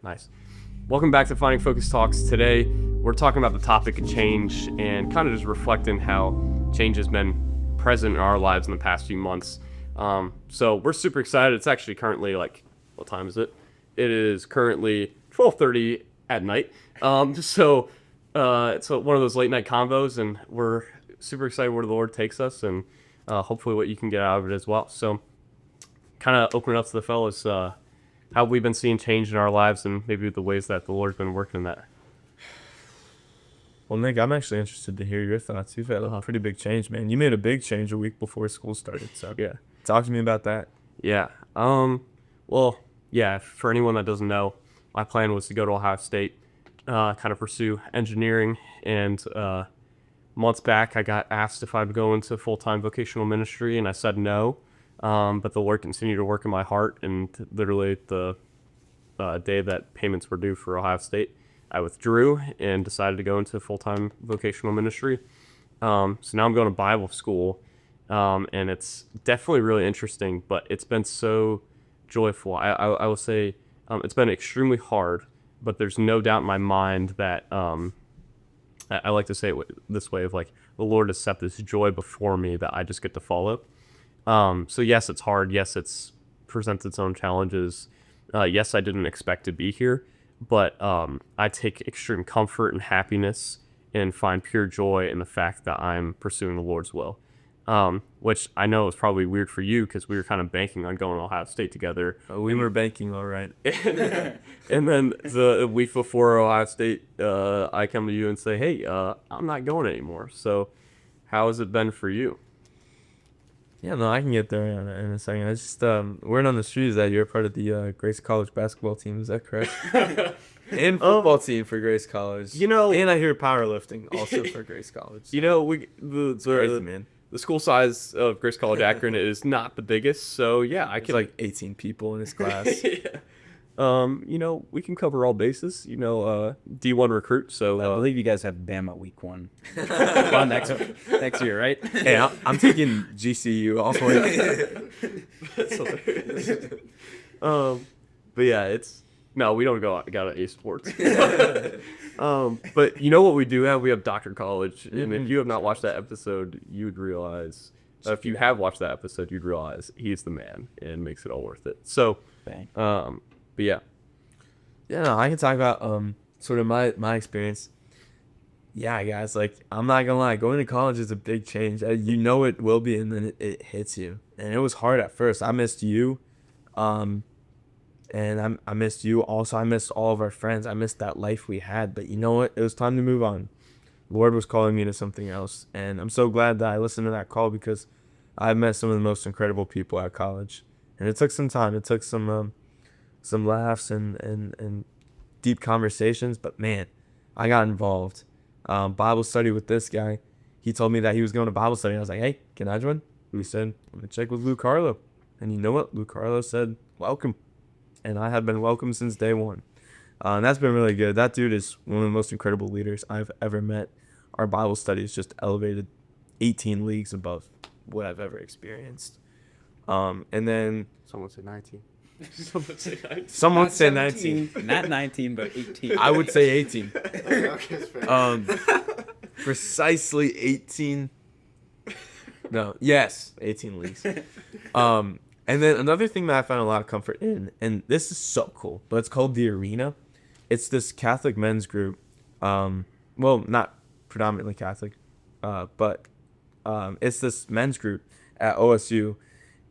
Nice. Welcome back to Finding Focus Talks. Today, we're talking about the topic of change and kind of just reflecting how change has been present in our lives in the past few months. So we're super excited. It's actually currently what time is it? It is currently 12:30 at night. So it's one of those late night convos, and we're super excited where the Lord takes us, and hopefully what you can get out of it as well. So kind of open it up to the fellas. How have we been seeing change in our lives, and maybe the ways that the Lord's been working in that? Well, Nick, I'm actually interested to hear your thoughts. You've had a pretty big change, man. You made a big change a week before school started, so Yeah. talk to me about that. Yeah. Well, yeah, for anyone that doesn't know, my plan was to go to Ohio State, kind of pursue engineering, and months back I got asked if I'd go into full-time vocational ministry, and I said no. But the Lord continued to work in my heart, and literally the day that payments were due for Ohio State, I withdrew and decided to go into full-time vocational ministry. So now I'm going to Bible school, and it's definitely really interesting, but it's been so joyful. I will say it's been extremely hard, but there's no doubt in my mind that I like to say it this way of the Lord has set this joy before me that I just get to follow. So yes, it's hard. Yes, it's presents its own challenges. Yes, I didn't expect to be here, but I take extreme comfort and happiness and find pure joy in the fact that I'm pursuing the Lord's will, which I know is probably weird for you because we were kind of banking on going to Ohio State together. We were banking all right. And then the week before Ohio State, I come to you and say, hey, I'm not going anymore. So how has it been for you? Yeah, no, I can get there in a second. I just word on the street is that you're part of the Grace College basketball team. Is that correct? And football team for Grace College. And I hear powerlifting also for Grace College. Crazy, man. The school size of Grace College Akron is not the biggest, so yeah, I It's can like 18 people in his class. yeah. We can cover all bases. D1 recruit. So I believe you guys have Bama week 1. Well, next year, right? Hey, I'm taking GCU all the way. That's hilarious. But yeah, we don't got A Sports. But you know what we do have? We have Dr. College, and if you have not watched that episode, you would realize. If you have watched that episode, you'd realize he's the man and makes it all worth it. So, Bang. but yeah. Yeah, no, I can talk about sort of my experience. Yeah, guys, I'm not gonna lie, going to college is a big change. It will be, and then it hits you. And it was hard at first. I missed you, and I missed you. Also, I missed all of our friends. I missed that life we had. But you know what? It was time to move on. Lord was calling me to something else, and I'm so glad that I listened to that call because I've met some of the most incredible people at college, and it took some time. It took some laughs and deep conversations, but man, I got involved. Bible study with this guy. He told me that he was going to Bible study. I was like, hey, can I join? He said, I'm going to check with Luke Carlo. And you know what? Luke Carlo said, welcome. And I have been welcome since day one. And that's been really good. That dude is one of the most incredible leaders I've ever met. Our Bible study is just elevated 18 leagues above what I've ever experienced. And then Someone would say 19. Someone would say 19. Not 19, but 18. I would say 18. Precisely 18. No, yes, 18 leagues. And then another thing that I found a lot of comfort in, and this is so cool, but it's called The Arena. It's this Catholic men's group. Well, not predominantly Catholic, but it's this men's group at OSU.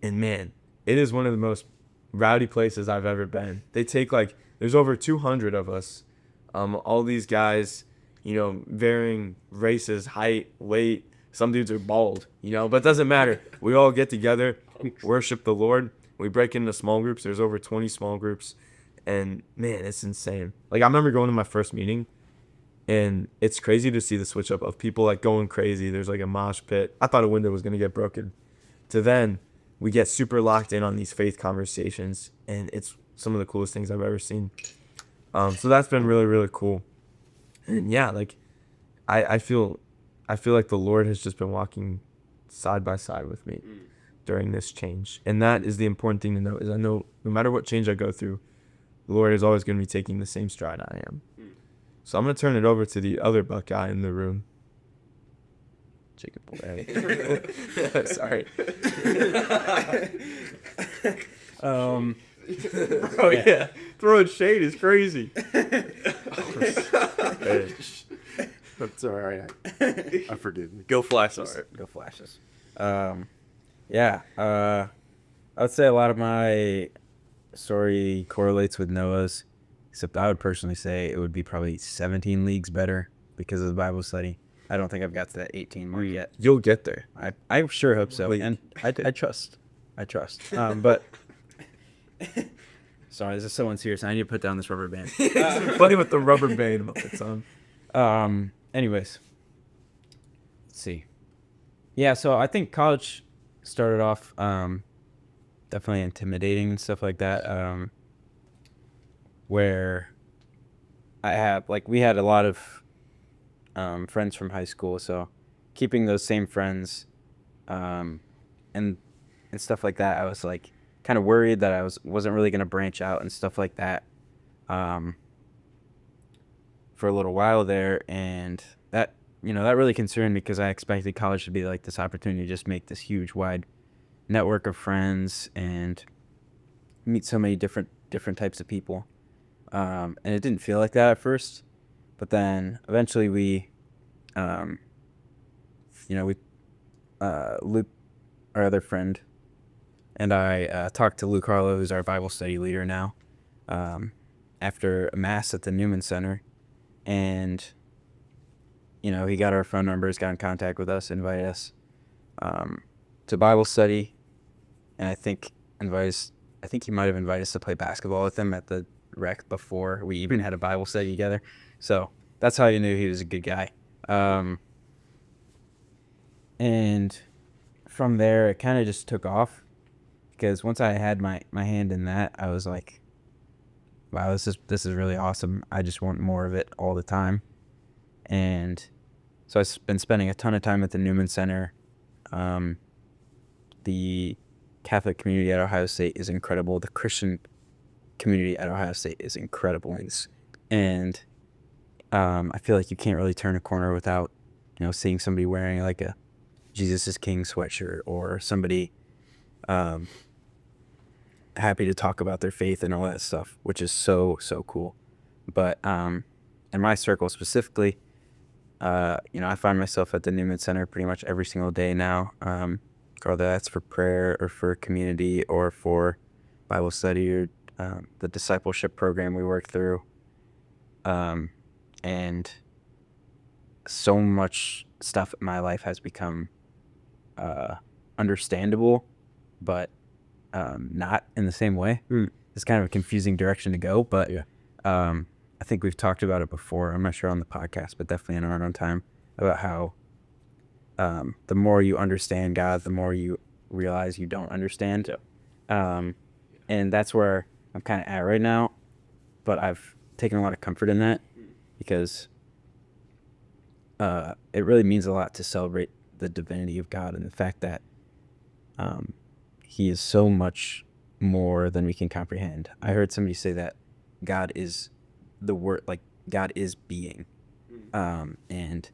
And man, it is one of the most rowdy places I've ever been. They take there's over 200 of us. All these guys, varying races, height, weight. Some dudes are bald, but it doesn't matter. We all get together, worship the Lord. We break into small groups. There's over 20 small groups. And man, it's insane. I remember going to my first meeting, and it's crazy to see the switch up of people going crazy. There's a mosh pit. I thought a window was going to get broken. To then, we get super locked in on these faith conversations, and it's some of the coolest things I've ever seen. So that's been really, really cool. And yeah, I feel like the Lord has just been walking side by side with me during this change. And that is the important thing to know, is I know no matter what change I go through, the Lord is always going to be taking the same stride I am. So I'm going to turn it over to the other Buckeye in the room. Jacob Blade. Sorry. Oh yeah, throwing shade is crazy. That's all right. I forgive me. Go Flashes. Go Flashes. Yeah. I would say a lot of my story correlates with Noah's, except I would personally say it would be probably 17 leagues better because of the Bible study. I don't think I've got to that 18 mark yet. You'll get there. I sure hope so, Wait. and I trust. But sorry, this is so unserious. I need to put down this rubber band. Play with the rubber band while it's on. Anyways, let's see. Yeah, so I think college started off definitely intimidating and stuff like that. Where we had a lot of friends from high school, so keeping those same friends and stuff like that, I was like kind of worried that I wasn't really going to branch out and stuff like that for a little while there, and that really concerned me because I expected college to be like this opportunity to just make this huge wide network of friends and meet so many different types of people, and it didn't feel like that at first. But then eventually Luke, our other friend, and I talked to Luke Harlow, who's our Bible study leader now, after a mass at the Newman Center. And, he got our phone numbers, got in contact with us, invited us to Bible study. And I think he might have invited us to play basketball with him at the rec before we even had a Bible study together. So that's how you knew he was a good guy. And from there, it kind of just took off because once I had my hand in that, I was like, wow, this is really awesome. I just want more of it all the time. And so I've been spending a ton of time at the Newman Center. The Catholic community at Ohio State is incredible. The Christian community at Ohio State is incredible. And I feel like you can't really turn a corner without, seeing somebody wearing like a Jesus is King sweatshirt, or somebody happy to talk about their faith and all that stuff, which is so cool. But in my circle specifically, I find myself at the Newman Center pretty much every single day now, whether that's for prayer or for community or for Bible study or the discipleship program we work through. And so much stuff in my life has become understandable, but not in the same way. It's kind of a confusing direction to go, but Yeah. I think we've talked about it before. I'm not sure on the podcast, but definitely in our own time, about how the more you understand God, the more you realize you don't understand. And that's where I'm kind of at right now, but I've taken a lot of comfort in that because it really means a lot to celebrate the divinity of God and the fact that he is so much more than we can comprehend. I heard somebody say that God is the word, like God is being. And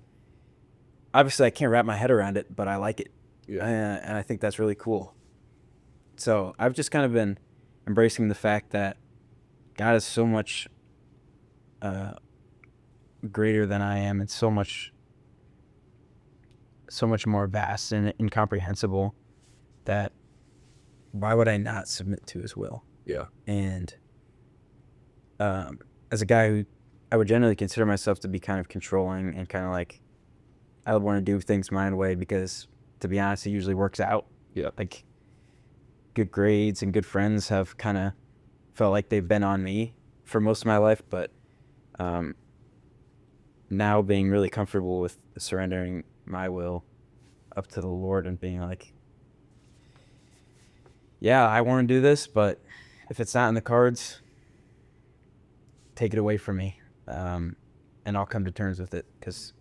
obviously I can't wrap my head around it, but I like it. Yeah. And I think that's really cool. So I've just kind of been embracing the fact that God is so much greater than I am, and so much more vast and incomprehensible that why would I not submit to his will? Yeah. And as a guy who I would generally consider myself to be kind of controlling and kind of like, I would want to do things my own way because, to be honest, it usually works out. Yeah. Like, good grades and good friends have kind of felt like they've been on me for most of my life, but now being really comfortable with surrendering my will up to the Lord and being like, yeah, I want to do this, but if it's not in the cards, take it away from me, and I'll come to terms with it, because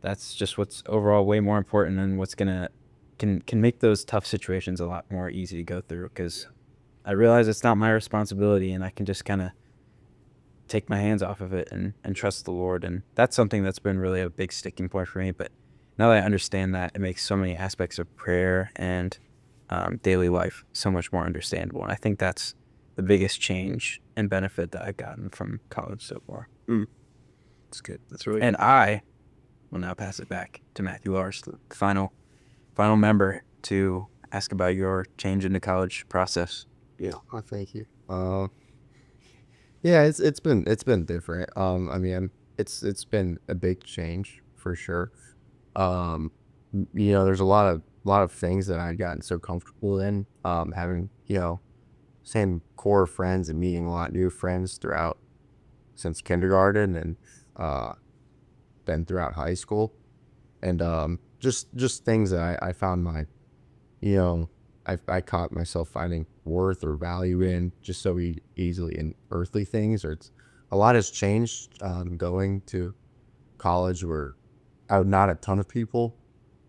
that's just what's overall way more important and what's gonna can make those tough situations a lot more easy to go through, because I realize it's not my responsibility, and I can just kind of take my hands off of it and trust the Lord. And that's something that's been really a big sticking point for me. But now that I understand that, it makes so many aspects of prayer and daily life so much more understandable. And I think that's the biggest change and benefit that I've gotten from college so far. That's good. That's really And I will now pass it back to Matthew Lars, the final member, to ask about your change in the college process. Yeah, I thank you. Yeah, it's been different. I mean, it's been a big change for sure. There's a lot of things that I'd gotten so comfortable in. Having same core of friends and meeting a lot of new friends throughout since kindergarten and then throughout high school, and just things that I found my I caught myself finding worth or value in just so easily in earthly things. Or a lot has changed going to college where not a ton of people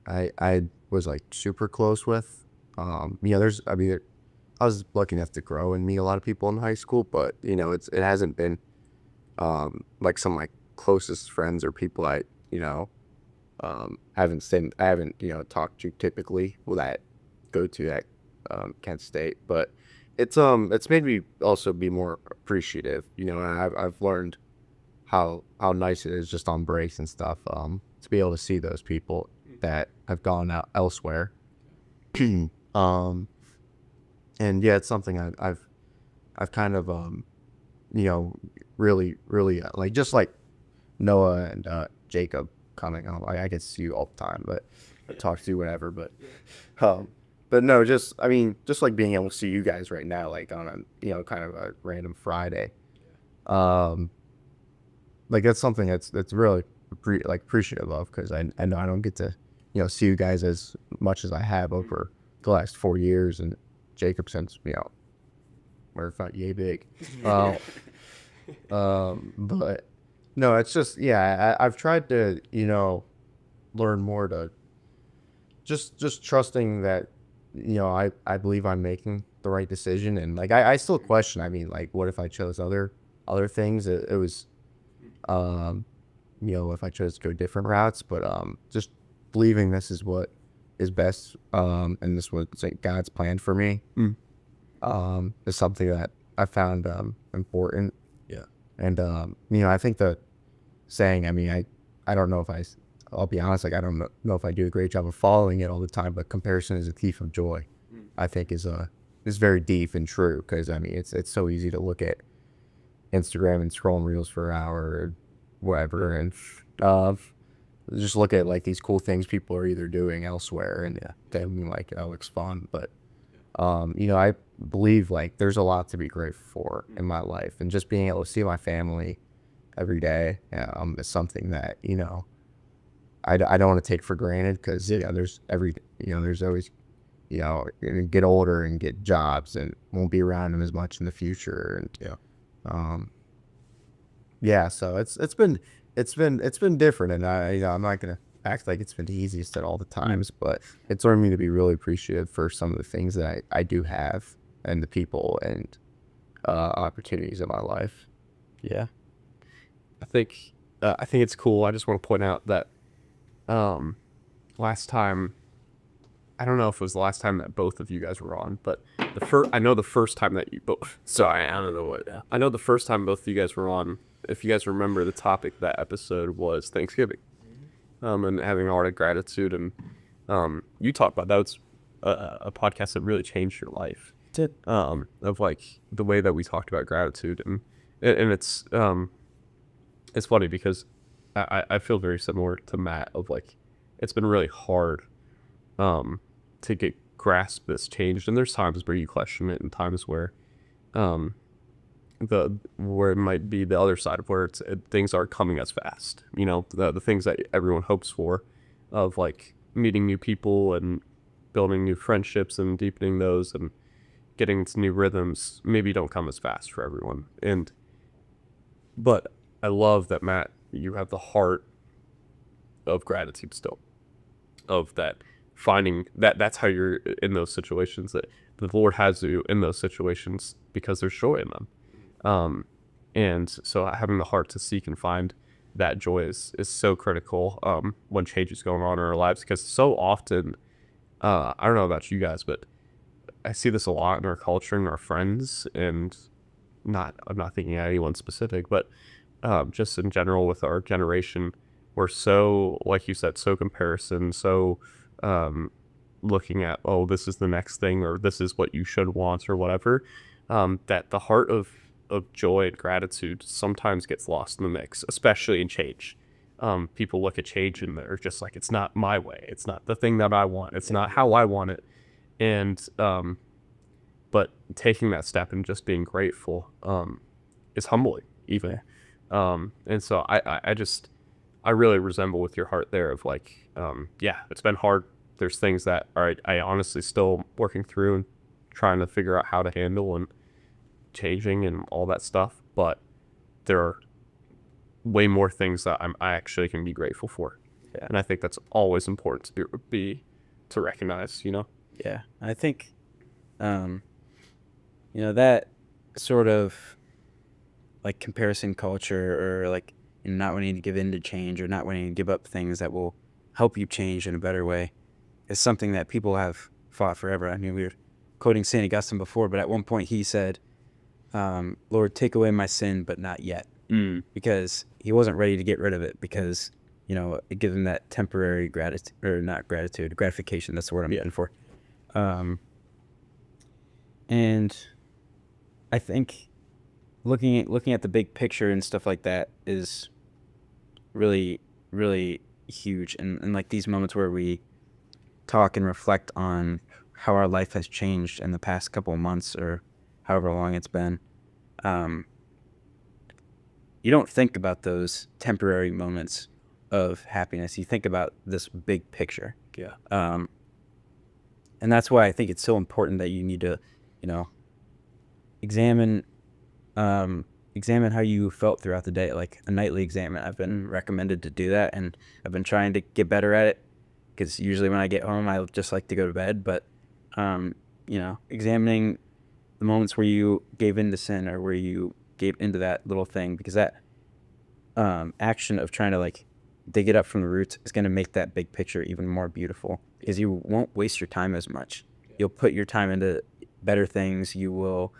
I was like super close with. I was lucky enough to grow and meet a lot of people in high school, but it hasn't been like some of my closest friends or people I haven't talked to typically that go to that Kent State. But it's made me also be more appreciative. And I've learned how nice it is just on breaks and stuff to be able to see those people that have gone out elsewhere. And yeah, it's something I've kind of really like, just like Noah and Jacob coming home. I get to see you all the time, but I talk to you whenever. But no, just like being able to see you guys right now, like on a kind of a random Friday. Like that's something that's really appreciative of, because I know I don't get to see you guys as much as I have over the last 4 years, and Jacob since where it felt yay big. But no, it's just I've tried to learn more to just trusting that I believe I'm making the right decision. And like I still question, I mean, like, what if I chose other things? It was if I chose to go different routes, but just believing this is what is best, and this was like God's plan for me, is something that I found important. Yeah. And I think the saying, I mean, I don't know if I'll be honest, like I don't know if I do a great job of following it all the time, but comparison is a thief of joy, I think is very deep and true, because I mean it's so easy to look at Instagram and scrolling reels for an hour or whatever, and just look at like these cool things people are either doing elsewhere, and then like it looks fun. But I believe like there's a lot to be grateful for in my life, and just being able to see my family every day is something that I don't want to take for granted, because there's there's always get older and get jobs and won't be around them as much in the future, and so it's been different, and I'm not gonna act like it's been the easiest at all the times, but it's learned me to be really appreciative for some of the things that I do have, and the people and opportunities in my life. Yeah. I think it's cool. I just want to point out that last time, I don't know if it was the last time that both of you guys were on, but I know the first time that you both, sorry, I don't know what, I know the first time both of you guys were on, if you guys remember, the topic of that episode was Thanksgiving, and having a heart of gratitude, and you talked about that was a podcast that really changed your life. It did. Of like the way that we talked about gratitude, and it's funny because I feel very similar to Matt, of like it's been really hard to get grasp this changed, and there's times where you question it, and times where where it might be the other side of where things aren't coming as fast, the things that everyone hopes for, of like meeting new people and building new friendships and deepening those and getting into new rhythms, maybe don't come as fast for everyone. But I love that, Matt, you have the heart of gratitude still, of that, finding that's how you're in those situations, the Lord has you in those situations because there's joy in them. And so having the heart to seek and find that joy is so critical when change is going on in our lives, because so often, I don't know about you guys, but I see this a lot in our culture and our friends, and I'm not thinking of anyone specific, but just in general with our generation, we're so, like you said, so comparison, so looking at, oh, this is the next thing, or this is what you should want, or whatever, that the heart of joy and gratitude sometimes gets lost in the mix, especially in change. People look at change and they're just like, it's not my way, it's not the thing that I want, it's not how I want it. And but taking that step and just being grateful is humbling even. And so I really resemble with your heart there of like, yeah, it's been hard. There's things that I honestly still working through and trying to figure out how to handle and changing and all that stuff, but there are way more things that I actually can be grateful for. Yeah. And I think that's always important to recognize, you know? Yeah, I think, that sort of like comparison culture, or like not wanting to give in to change, or not wanting to give up things that will help you change in a better way, is something that people have fought forever. I mean, we were quoting St. Augustine before, but at one point he said, Lord, take away my sin, but not yet. Because he wasn't ready to get rid of it, because, it gives him that temporary gratification. That's the word I'm looking for. And I think looking at the big picture and stuff like that is really, really huge. And like these moments where we talk and reflect on how our life has changed in the past couple of months, or however long it's been, you don't think about those temporary moments of happiness. You think about this big picture. Yeah. And that's why I think it's so important that you need to, examine how you felt throughout the day, like a nightly exam. I've been recommended to do that, and I've been trying to get better at it, because usually when I get home, I just like to go to bed. But, examining the moments where you gave into sin, or where you gave into that little thing, because that action of trying to like dig it up from the roots is going to make that big picture even more beautiful, because you won't waste your time as much. You'll put your time into better things. You will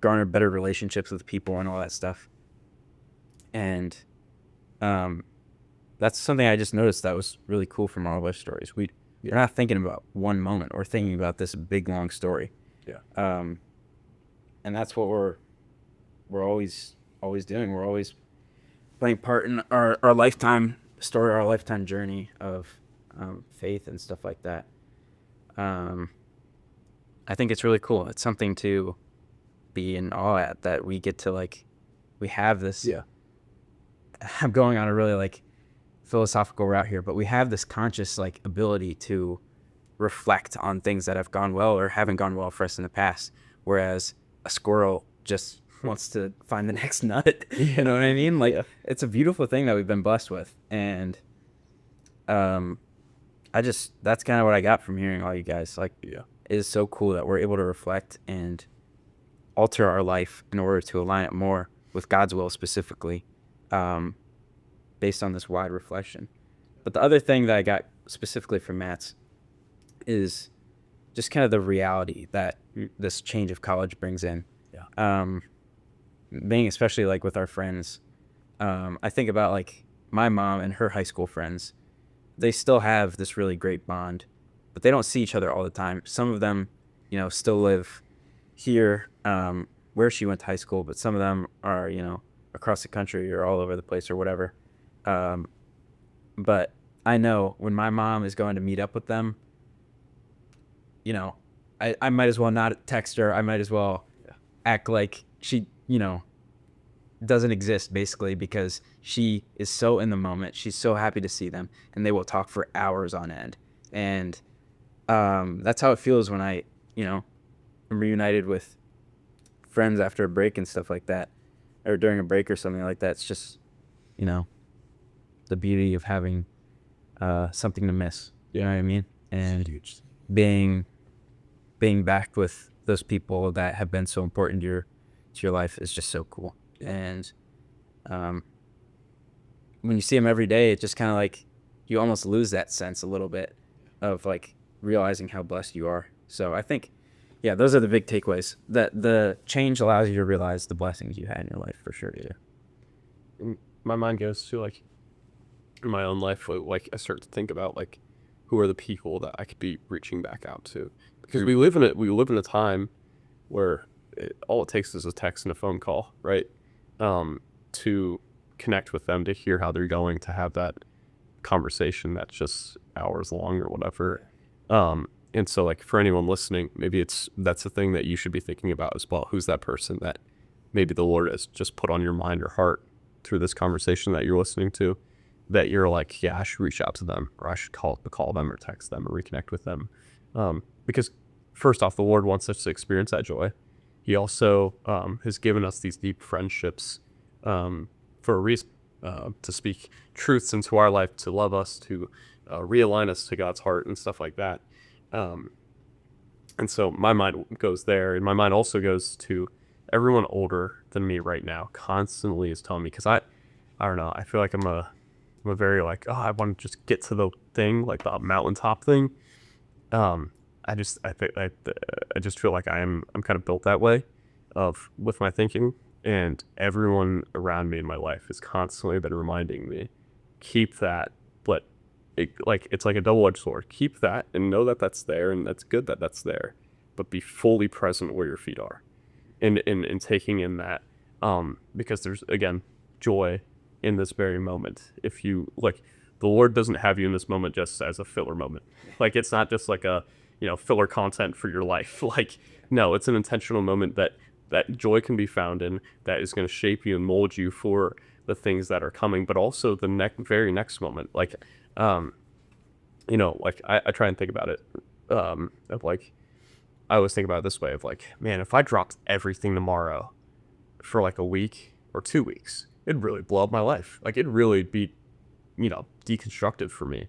garner better relationships with people and all that stuff. And that's something I just noticed that was really cool from our life stories. We're not thinking about one moment, or thinking about this big long story. Yeah. And that's what we're always doing. We're always playing part in our lifetime story, our lifetime journey of faith and stuff like that. I think it's really cool. It's something to be in awe at, that we get to we have this. Yeah. I'm going on a really philosophical route here, but we have this conscious ability to reflect on things that have gone well or haven't gone well for us in the past, whereas a squirrel just wants to find the next nut. You know what I mean? It's a beautiful thing that we've been blessed with. And that's kind of what I got from hearing all you guys. It is so cool that we're able to reflect and alter our life in order to align it more with God's will, specifically, based on this wide reflection. But the other thing that I got specifically from Matt's is just kind of the reality that this change of college brings in. Yeah. Being especially with our friends, I think about my mom and her high school friends. They still have this really great bond, but they don't see each other all the time. Some of them, still live here, where she went to high school, but some of them are, across the country or all over the place or whatever. But I know when my mom is going to meet up with them, I might as well not text her. I might as well act like she, doesn't exist, basically, because she is so in the moment. She's so happy to see them, and they will talk for hours on end. And that's how it feels when I, am reunited with friends after a break and stuff like that, or during a break or something like that. It's just, the beauty of having something to miss. You know what I mean? And being being back with those people that have been so important to your life is just so cool. And when you see them every day, it just kind of like you almost lose that sense a little bit of like realizing how blessed you are. So I think, yeah, those are the big takeaways. That the change allows you to realize the blessings you had in your life for sure too. And my mind goes to like in my own life, like I start to think about like who are the people that I could be reaching back out to, because we live in a time where all it takes is a text and a phone call, right? To connect with them, to hear how they're going, to have that conversation that's just hours long or whatever. And so like for anyone listening, maybe that's the thing that you should be thinking about as well. Who's that person that maybe the Lord has just put on your mind or heart through this conversation that you're listening to, that you're like, yeah, I should reach out to them, or I should call them or text them or reconnect with them. Because first off, the Lord wants us to experience that joy. He also has given us these deep friendships for a reason, to speak truths into our life, to love us, to realign us to God's heart and stuff like that. And so my mind goes there, and my mind also goes to everyone older than me right now constantly is telling me, because I don't know, I feel like I'm a very like, oh, I want to just get to the thing, like the mountaintop thing. I just feel like I'm kind of built that way with my thinking, and everyone around me in my life has constantly been reminding me, keep that, but it's like a double-edged sword. Keep that and know that that's there, and that's good that that's there, but be fully present where your feet are, and taking in that, because there's again joy in this very moment. If you like, the Lord doesn't have you in this moment just as a filler moment. Like it's not just like a filler content for your life. Like no, it's an intentional moment that joy can be found in, that is going to shape you and mold you for the things that are coming, but also the very next moment. Like like I try and think about it of like, I always think about it this way of like, man, if I dropped everything tomorrow for like a week or 2 weeks, it'd really blow up my life. Like it'd really be deconstructive for me.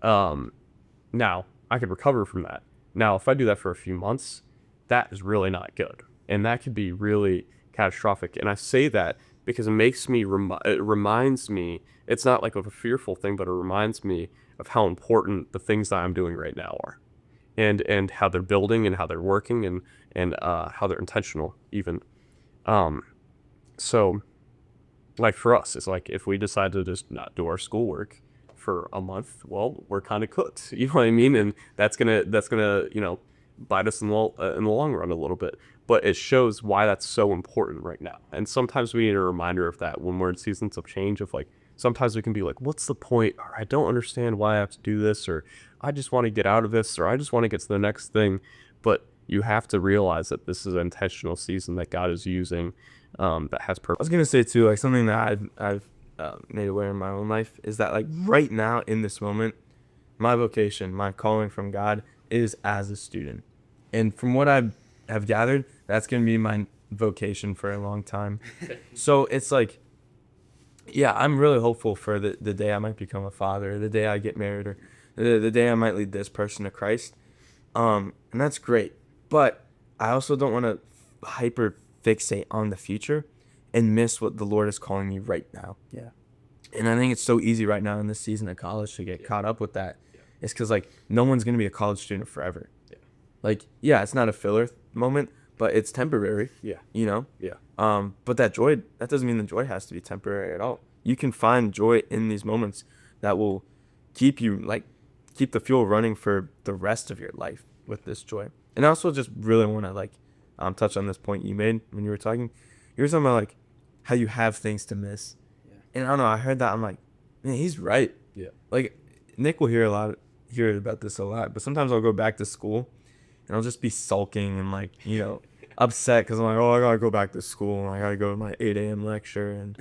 Now I could recover from that. Now if I do that for a few months, that is really not good, and that could be really catastrophic. And I say that because it makes me it reminds me, it's not like of a fearful thing, but it reminds me of how important the things that I'm doing right now are, and how they're building, and how they're working, and how they're intentional even. So like for us, it's like if we decide to just not do our schoolwork for a month, well, we're kind of cooked. You know what I mean? And that's gonna bite us in the long run a little bit. But it shows why that's so important right now. And sometimes we need a reminder of that when we're in seasons of change. Of like, sometimes we can be like, what's the point? Or I don't understand why I have to do this, or I just want to get out of this, or I just want to get to the next thing. But you have to realize that this is an intentional season that God is using, that has purpose. I was gonna say too, like something that I've made aware in my own life is that like right now in this moment, my vocation, my calling from God is as a student, and from what I have gathered, that's gonna be my vocation for a long time. So it's like, yeah, I'm really hopeful for the day I might become a father, the day I get married, or the day I might lead this person to Christ, and that's great. But I also don't want to hyper fixate on the future and miss what the Lord is calling me right now. Yeah. And I think it's so easy right now in this season of college to get caught up with that. It's because like no one's gonna be a college student forever. Like, yeah, it's not a filler moment, but it's temporary. Yeah. But that joy, that doesn't mean the joy has to be temporary at all. You can find joy in these moments that will keep the fuel running for the rest of your life with this joy. And I also just really want to touch on this point you made when you were talking. You were talking about like how you have things to miss. Yeah. And I don't know, I heard that, I'm like, man, he's right. Yeah. Like Nick will hear about this a lot, but sometimes I'll go back to school and I'll just be sulking and like, upset because I'm like, oh, I gotta go back to school and I gotta go to my 8 a.m. lecture and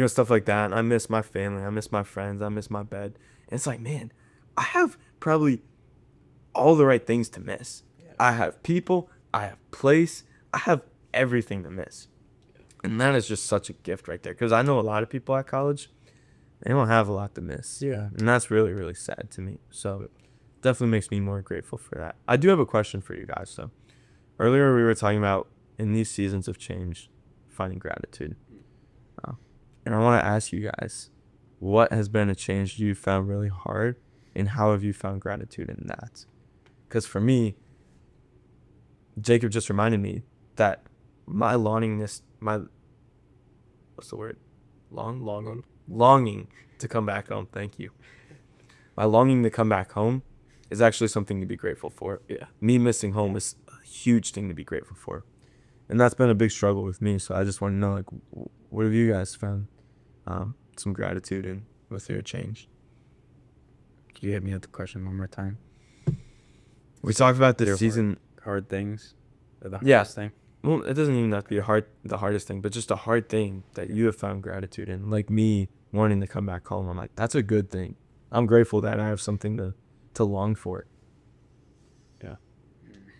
stuff like that. And I miss my family, I miss my friends, I miss my bed. And it's like, man, I have probably all the right things to miss. Yeah. I have people, I have place, I have everything to miss. And that is just such a gift right there, because I know a lot of people at college, they don't have a lot to miss. Yeah. And that's really, really sad to me. So definitely makes me more grateful for that. I do have a question for you guys, though. Earlier, we were talking about in these seasons of change, finding gratitude. And I want to ask you guys, what has been a change you found really hard, and how have you found gratitude in that? Because for me, Jacob just reminded me that my what's the word? Longing to come back home. Thank you. My longing to come back home is actually something to be grateful for. Yeah. Me missing home is a huge thing to be grateful for. And that's been a big struggle with me. So I just want to know, like, what have you guys found some gratitude in with your change? Could you hit me with the question one more time? We talked about this Your season. Hard things? Or the Yeah. hardest thing? Well, it doesn't even have to be the hardest thing, but just a hard thing that you have found gratitude in. Like me wanting to come back home. I'm like, that's a good thing. I'm grateful that I have something to long for. Yeah.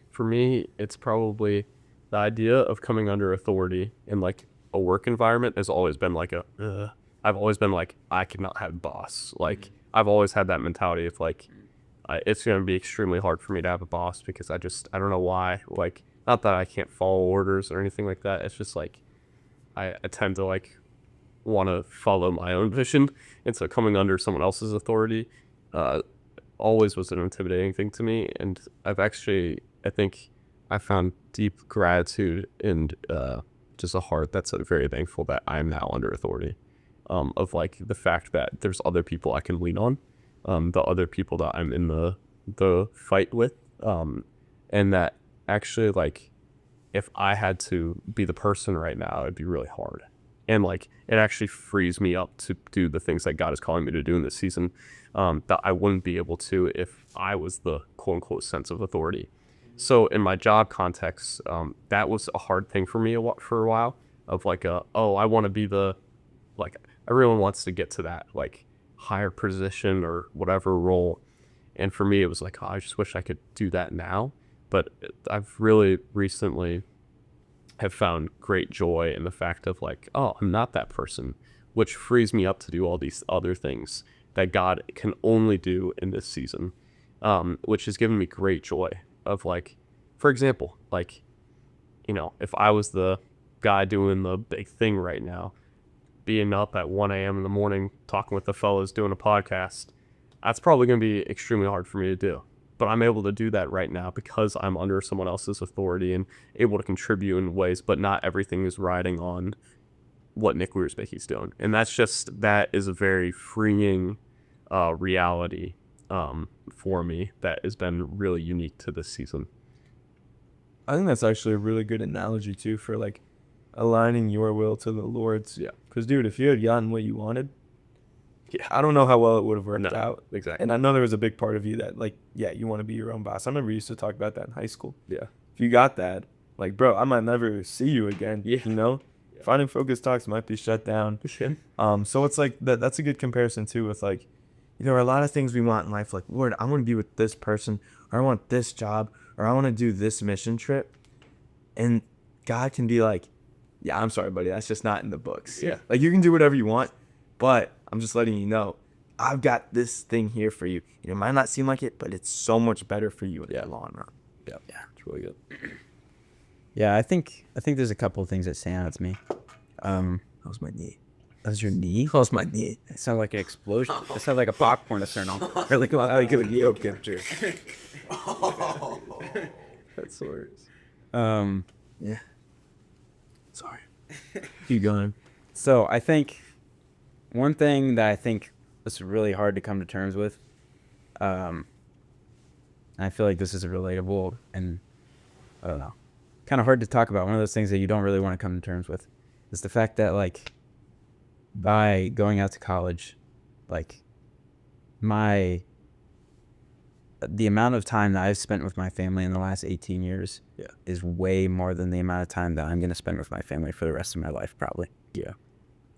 For me, it's probably the idea of coming under authority in like a work environment has always been like I've always been like, I cannot have a boss. Like, I've always had that mentality of like, it's going to be extremely hard for me to have a boss because I don't know why. Like, not that I can't follow orders or anything like that. It's just like, I tend to like want to follow my own vision. And so coming under someone else's authority always was an intimidating thing to me. And I think I found deep gratitude and just a heart that's very thankful that I'm now under authority. Of like the fact that there's other people I can lean on, the other people that I'm in the fight with, and that actually, like, if I had to be the person right now, it'd be really hard. And like, it actually frees me up to do the things that God is calling me to do in this season, that I wouldn't be able to if I was the quote unquote sense of authority. So in my job context, that was a hard thing for me for a while, of like, I want to be like, everyone wants to get to that like higher position or whatever role. And for me, it was like, I just wish I could do that now. But I've really recently have found great joy in the fact of like, I'm not that person, which frees me up to do all these other things that God can only do in this season, which has given me great joy of like, for example, like, if I was the guy doing the big thing right now, being up at 1 a.m. in the morning, talking with the fellas, doing a podcast, that's probably going to be extremely hard for me to do. But I'm able to do that right now because I'm under someone else's authority and able to contribute in ways, but not everything is riding on what Nick Wierzbicki's doing. And that is a very freeing reality for me that has been really unique to this season. I think that's actually a really good analogy too for like aligning your will to the Lord's. Yeah. Because dude, if you had gotten what you wanted, I don't know how well it would have worked out. Exactly. And I know there was a big part of you that like, you want to be your own boss. I remember you used to talk about that in high school. Yeah. If you got that, like, bro, I might never see you again. Yeah. Yeah. Finding focus talks might be shut down. So it's like that's a good comparison too with like, there are a lot of things we want in life. Like, Lord, I want to be with this person, or I want this job, or I want to do this mission trip. And God can be like, yeah, I'm sorry, buddy. That's just not in the books. Yeah. Like, you can do whatever you want, but I'm just letting you know, I've got this thing here for you. It might not seem like it, but it's so much better for you in the long run. Yeah. It's really good. Yeah, I think there's a couple of things that stand out to me. That was my knee. That was your knee? That was my knee. It sounded like an explosion. It sounded like a popcorn to turn on. Or like a video picture. That's hilarious. Yeah. Sorry. Keep going. So I think one thing that I think was really hard to come to terms with, I feel like this is relatable and I don't know, kind of hard to talk about. One of those things that you don't really want to come to terms with is the fact that like by going out to college, like the amount of time that I've spent with my family in the last 18 years is way more than the amount of time that I'm going to spend with my family for the rest of my life, probably. Yeah.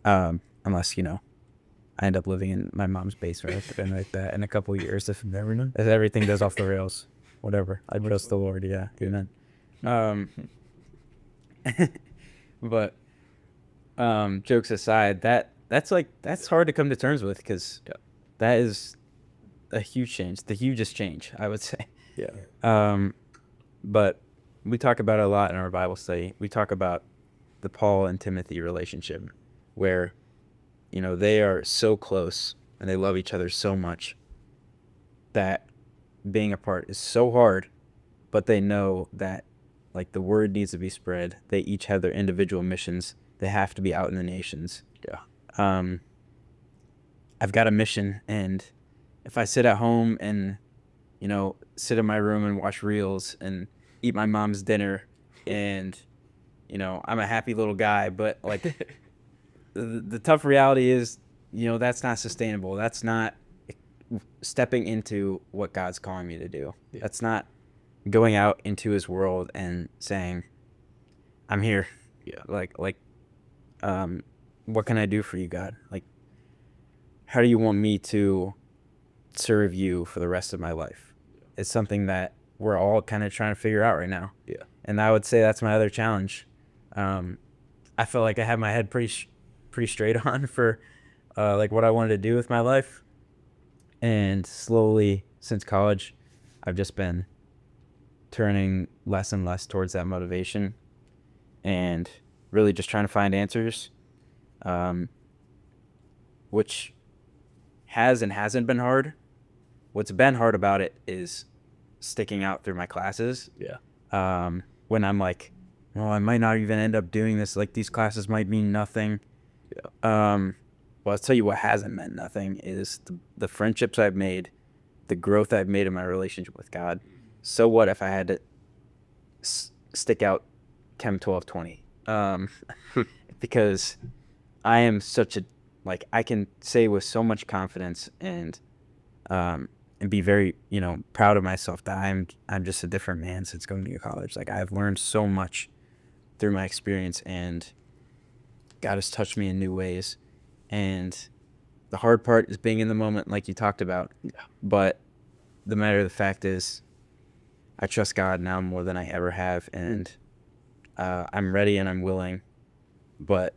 Unless, I end up living in my mom's basement or something like that in a couple of years. If Never know. everything goes off the rails, whatever. I trust the Lord, yeah. Amen. But jokes aside, that's hard to come to terms with because that is a huge change, the hugest change, I would say. Yeah. But we talk about it a lot in our Bible study. We talk about the Paul and Timothy relationship, where, they are so close and they love each other so much that being apart is so hard, but they know that, like, the word needs to be spread. They each have their individual missions. They have to be out in the nations. Yeah. I've got a mission, and if I sit at home and, sit in my room and watch reels and eat my mom's dinner, and, I'm a happy little guy, but, like, the tough reality is, that's not sustainable. That's not stepping into what God's calling me to do. Yeah. That's not going out into his world and saying, I'm here. Yeah. What can I do for you, God? Like, how do you want me to serve you for the rest of my life? It's something that we're all kind of trying to figure out right now. Yeah. And I would say that's my other challenge. I feel like I have my head pretty straight on for like what I wanted to do with my life. And slowly, since college, I've just been turning less and less towards that motivation and really just trying to find answers, which has and hasn't been hard. What's been hard about it is sticking out through my classes. Yeah. When I'm like, well, I might not even end up doing this. Like, these classes might mean nothing. Yeah. Well, I'll tell you what hasn't meant nothing is the friendships I've made, the growth I've made in my relationship with God. So what if I had to stick out Chem 1220? Because I am such a, like, I can say with so much confidence and be very, proud of myself that I'm just a different man since going to college. Like, I've learned so much through my experience, and God has touched me in new ways. And the hard part is being in the moment, like you talked about. Yeah. But the matter of the fact is, I trust God now more than I ever have, and I'm ready and I'm willing. But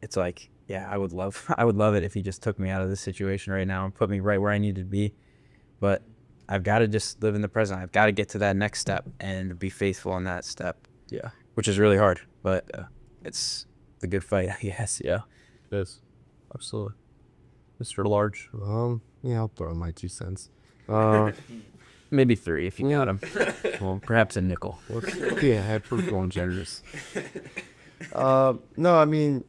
it's like, yeah, I would love it if he just took me out of this situation right now and put me right where I needed to be. But I've got to just live in the present. I've got to get to that next step and be faithful in that step. Yeah. Which is really hard, but it's the good fight, I guess. Yeah. It is. Absolutely. Mr. Large. Yeah, I'll throw in my 2 cents. Maybe 3 if you got them. Well, perhaps a nickel. Yeah, I had proof going generous. No, I mean,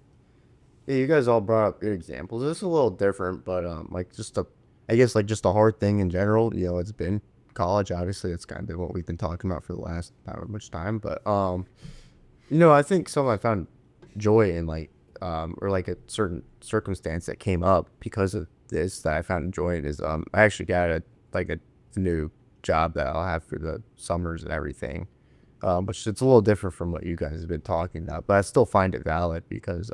yeah, you guys all brought up good examples. It's a little different, but I guess like just a hard thing in general. It's been college. Obviously, that's kind of what we've been talking about for the last not much time. But I think something I found joy in, like, or like a certain circumstance that came up because of this that I found joy in is I actually got a new job that I'll have for the summers and everything, which it's a little different from what you guys have been talking about, but I still find it valid because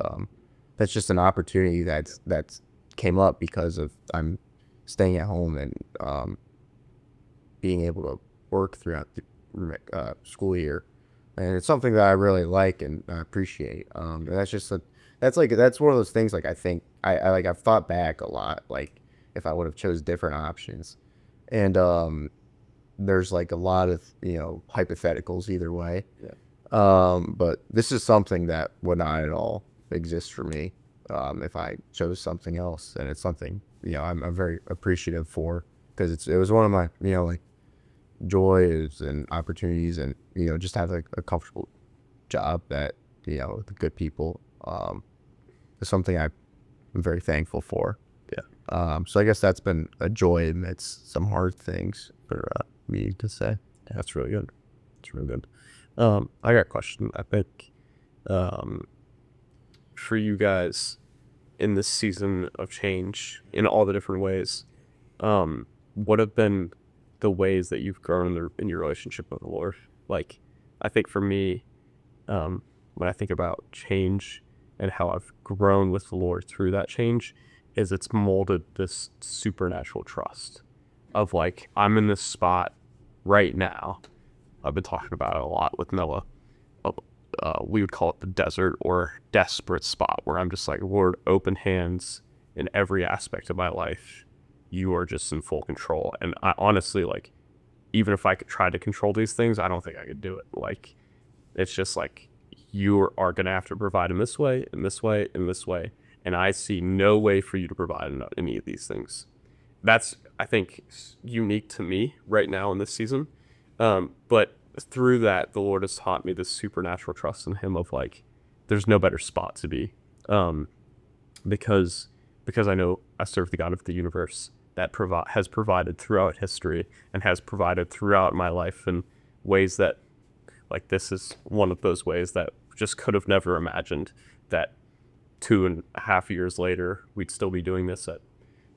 that's just an opportunity that's came up because of I'm staying at home and being able to work throughout the school year, and it's something that I really like and I appreciate. And that's one of those things, like, I think I've thought back a lot, like, if I would have chose different options, and there's like a lot of hypotheticals either way. Yeah. But this is something that would not at all exist for me if I chose something else, and it's something I'm very appreciative for, because it was one of my like joys and opportunities, and just have a comfortable job that with good people is something I'm very thankful for. Yeah. So I guess that's been a joy amidst some hard things for me to say. That's really good. It's really good. I got a question. I think for you guys in this season of change in all the different ways, what have been the ways that you've grown in your relationship with the Lord? Like, I think for me, when I think about change and how I've grown with the Lord through that change, is it's molded this supernatural trust of, like, I'm in this spot right now. I've been talking about it a lot with Noah. We would call it the desert or desperate spot, where I'm just like, Lord, open hands in every aspect of my life. you are just in full control. And I honestly, like, even if I could try to control these things, I don't think I could do it. Like, it's just like, you are going to have to provide in this way, in this way, in this way. And I see no way for you to provide in any of these things. That's, I think, unique to me right now in this season. But through that, the Lord has taught me this supernatural trust in him of like, there's no better spot to be. Because I know I serve the God of the universe that has provided throughout history and has provided throughout my life in ways that, like, this is one of those ways that just could have never imagined that 2.5 years later we'd still be doing this at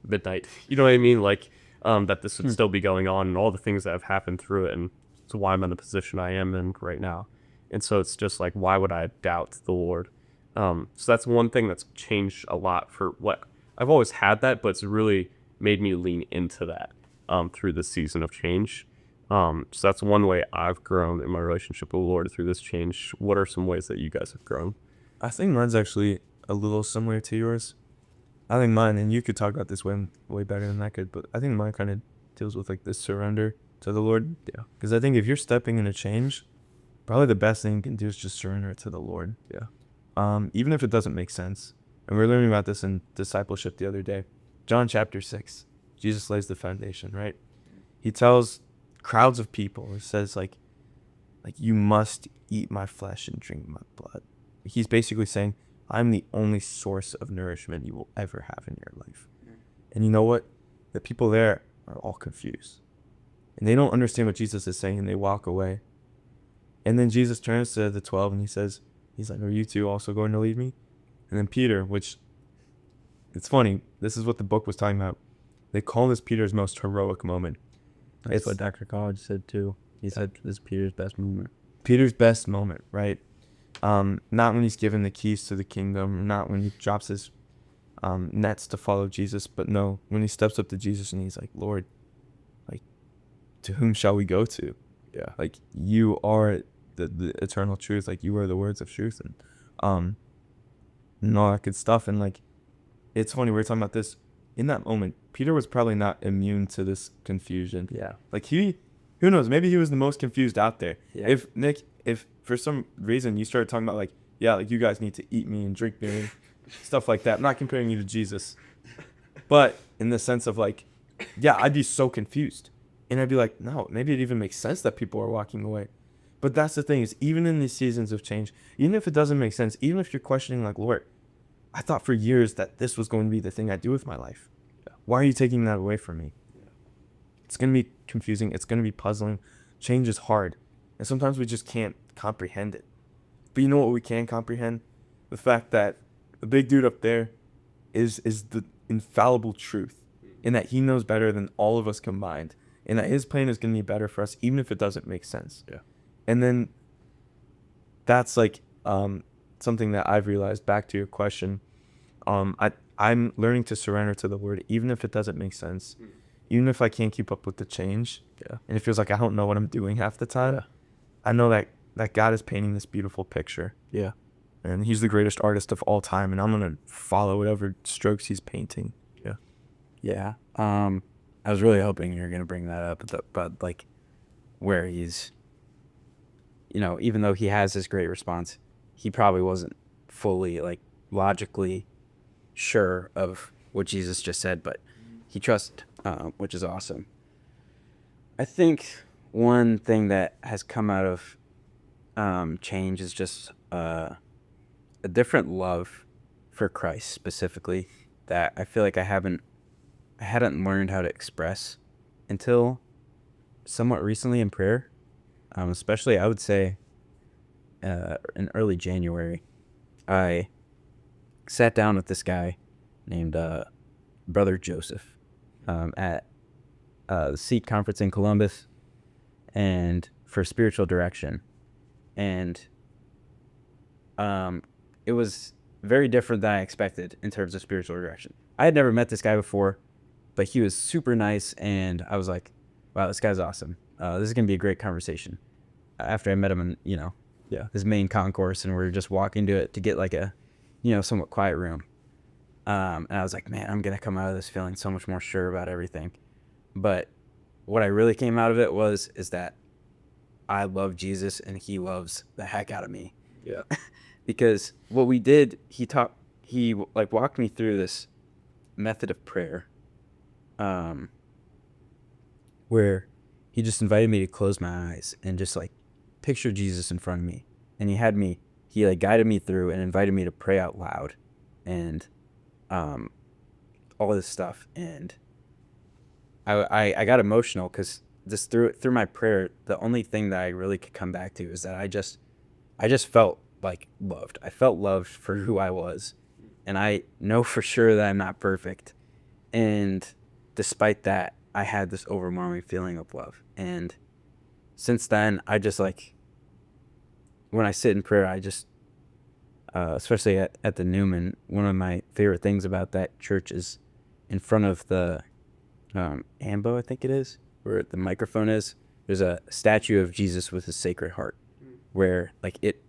midnight. You know what I mean? Like, that this would still be going on, and all the things that have happened through it, and it's why I'm in the position I am in right now. And so it's just like, why would I doubt the Lord? So that's one thing that's changed a lot for what I've always had that, but it's really made me lean into that through this season of change. So that's one way I've grown in my relationship with the Lord through this change. What are some ways that you guys have grown? I think mine's actually a little similar to yours. I think mine, and you could talk about this way better than I could, but I think mine kind of deals with like this surrender to the Lord. Yeah. Because I think if you're stepping into change, probably the best thing you can do is just surrender it to the Lord. Yeah. Even if it doesn't make sense. And we're learning about this in discipleship the other day. John chapter 6. Jesus lays the foundation, right? He tells crowds of people, it says like you must eat my flesh and drink my blood. He's basically saying, I'm the only source of nourishment you will ever have in your life. And you know what? The people there are all confused. And they don't understand what Jesus is saying, and they walk away. And then Jesus turns to the 12 and he's like, are you two also going to leave me? And then Peter, which, it's funny, this is what the book was talking about. They call this Peter's most heroic moment. That's what Dr. College said too. He said this is Peter's best moment. Peter's best moment, right? Not when he's given the keys to the kingdom, not when he drops his nets to follow Jesus, but no, when he steps up to Jesus and he's like, Lord, like, to whom shall we go to? Yeah. Like, you are the eternal truth. Like, you are the words of truth, and all that good stuff. And like, it's funny, we were talking about this in that moment. Peter was probably not immune to this confusion. Yeah. Like, who knows, maybe he was the most confused out there. Yeah. If for some reason you started talking about like, yeah, like, you guys need to eat me and drink me and stuff like that, I'm not comparing you to Jesus, but in the sense of like, yeah, I'd be so confused, and I'd be like, no, maybe it even makes sense that people are walking away. But that's the thing, is even in these seasons of change, even if it doesn't make sense, even if you're questioning like, Lord, I thought for years that this was going to be the thing I do with my life. Why are you taking that away from me? It's going to be confusing. It's going to be puzzling. Change is hard. And sometimes we just can't comprehend it. But you know what we can comprehend? The fact that the big dude up there is the infallible truth, and that he knows better than all of us combined, and that his plan is going to be better for us, even if it doesn't make sense. Yeah. And then that's like something that I've realized, back to your question. I'm learning to surrender to the Lord, even if it doesn't make sense, even if I can't keep up with the change. Yeah. And it feels like I don't know what I'm doing half the time. Yeah. I know that God is painting this beautiful picture. Yeah. And he's the greatest artist of all time, and I'm going to follow whatever strokes he's painting. Yeah. Yeah. I was really hoping you were going to bring that up, but like, where he's, even though he has this great response, he probably wasn't fully, like, logically sure of what Jesus just said, but he trusted, which is awesome. I think one thing that has come out of change is just a different love for Christ specifically that I feel like I hadn't learned how to express until somewhat recently in prayer. Especially, I would say, in early January, I sat down with this guy named Brother Joseph at the Seat Conference in Columbus, and for spiritual direction. And it was very different than I expected in terms of spiritual direction. I had never met this guy before, but he was super nice, and I was like, wow, this guy's awesome. This is going to be a great conversation. After I met him in, his main concourse, and we were just walking to get like a, somewhat quiet room. And I was like, man, I'm going to come out of this feeling so much more sure about everything. But what I really came out of it is that I love Jesus and he loves the heck out of me. Yeah. Because what we did, he like walked me through this method of prayer, where he just invited me to close my eyes and just like picture Jesus in front of me. And he like guided me through and invited me to pray out loud and all this stuff. And I got emotional because just through my prayer, the only thing that I really could come back to is that I just felt like loved. I felt loved for who I was. And I know for sure that I'm not perfect. And despite that, I had this overwhelming feeling of love. And since then, I just like, when I sit in prayer, I just, especially at the Newman, one of my favorite things about that church is in front of the ambo, I think it is, where the microphone is, there's a statue of Jesus with his sacred heart, where like it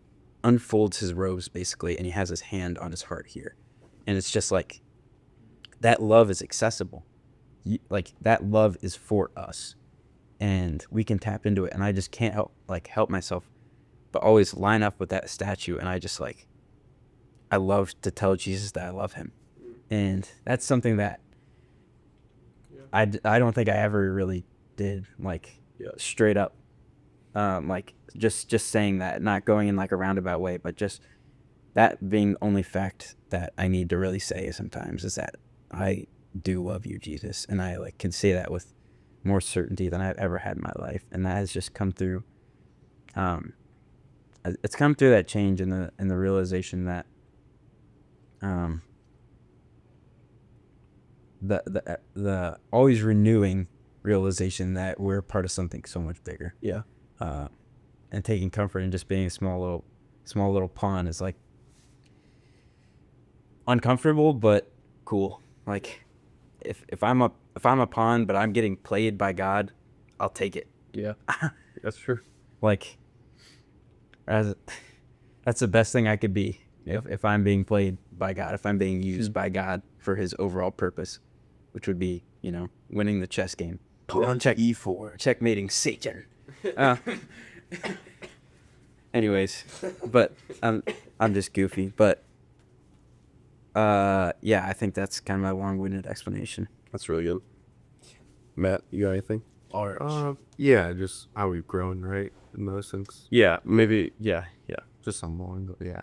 unfolds his robes basically, and he has his hand on his heart here. And it's just like, that love is accessible. Like that love is for us and we can tap into it. And I just can't help myself, but always line up with that statue. And I just like, I love to tell Jesus that I love him. And that's something that I don't think I ever really did, like straight up, like just saying that, not going in like a roundabout way, but just that being the only fact that I need to really say sometimes is that I do love you, Jesus. And I like can say that with more certainty than I've ever had in my life. And that has just come through, it's come through that change in the realization that, the always renewing realization that we're part of something so much bigger. Yeah. And taking comfort in just being a small little pawn is like uncomfortable, but cool. Like if I'm a pawn, but I'm getting played by God, I'll take it. Yeah. That's true. Like, that's the best thing I could be. If I'm being played by God, if I'm being used by God for his overall purpose, which would be, winning the chess game. Check E4. Checkmating Satan. Anyways, but I'm just goofy. But yeah, I think that's kind of my long-winded explanation. That's really good. Matt, you got anything? Yeah, just how we've grown, right? In those things. Yeah, maybe. Yeah. Just some more, yeah.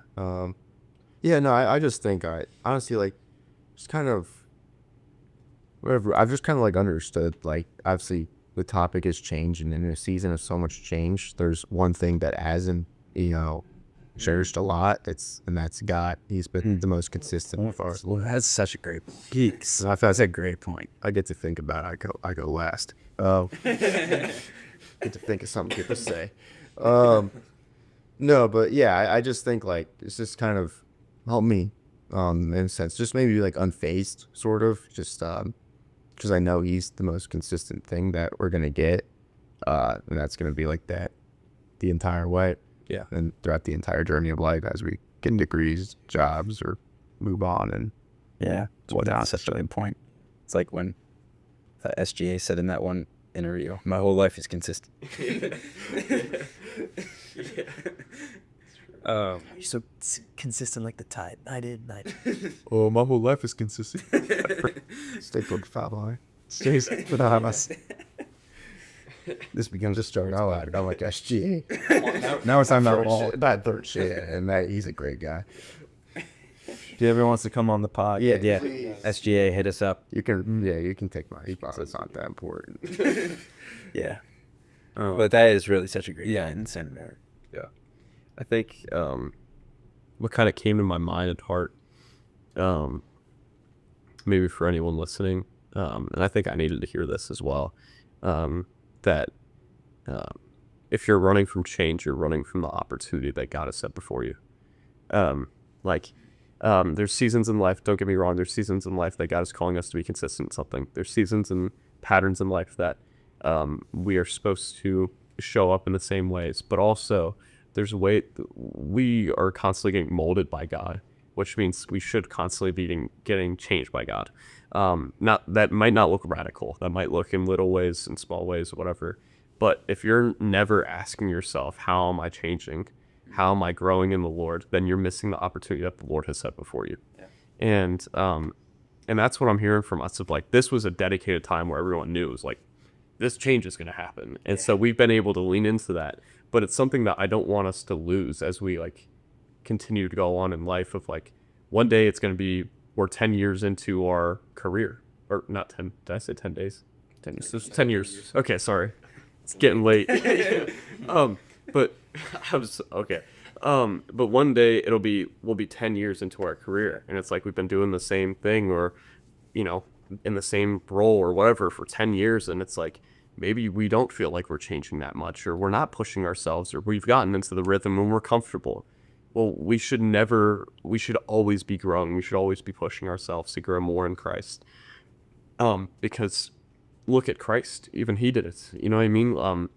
Yeah, no, I just think I honestly like just kind of whatever. I've just kind of like understood, like, obviously the topic has changed, and in a season of so much change, there's one thing that hasn't, cherished a lot. And that's God. He's been the most consistent for us. Well, that's such a great point. That's a great point. I get to think about it. I go last. Get to think of something good to say. No, but yeah, I just think like it's just kind of helped me, in a sense, just maybe like unfazed, sort of, just because I know he's the most consistent thing that we're gonna get, and that's gonna be like that the entire way. Yeah. And throughout the entire journey of life, as we get degrees, jobs, or move on, and Yeah, that's such a good point. It's like when the SGA said in that one interview, "My whole life is consistent." You're so consistent like the tide. Night in, night. oh, my whole life is consistent. Stay put Father. Stays with us. This becomes a start out loud. I'm like SGA. Now it's time to all. That third shit, and that he's a great guy. If he ever wants to come on the pod, Yeah, please. SGA hit us up. You can take my spot. It's not that important. Yeah, but that is really such a great. yeah, insane. Yeah. I think what kind of came to my mind and heart, maybe for anyone listening, and I think I needed to hear this as well, that if you're running from change, you're running from the opportunity that God has set before you. There's seasons in life, don't get me wrong, there's seasons in life that God is calling us to be consistent in something. There's seasons and patterns in life that we are supposed to show up in the same ways, but also there's a way we are constantly getting molded by God which means we should constantly be getting changed by God. Not that might not look radical. That might look in little ways, in small ways, whatever. But if you're never asking yourself, how am I changing? How am I growing in the Lord? Then you're missing the opportunity that the Lord has set before you. Yeah. And that's what I'm hearing from us of like, this was a dedicated time where everyone knew it was like, this change is going to happen. And so we've been able to lean into that, but it's something that I don't want us to lose as we like continue to go on in life of like, one day it's going to be, we're 10 years into our career, or not 10. Did I say 10 days? 10 years. So it's 10 years. Okay. Sorry. It's getting late. But I was okay. But one day we'll be 10 years into our career, and it's like we've been doing the same thing, or, you know, in the same role or whatever for 10 years, and it's like maybe we don't feel like we're changing that much, or we're not pushing ourselves, or we've gotten into the rhythm and we're comfortable. Well, we should always be growing. We should always be pushing ourselves to grow more in Christ. Because look at Christ, even he did it. You know what I mean?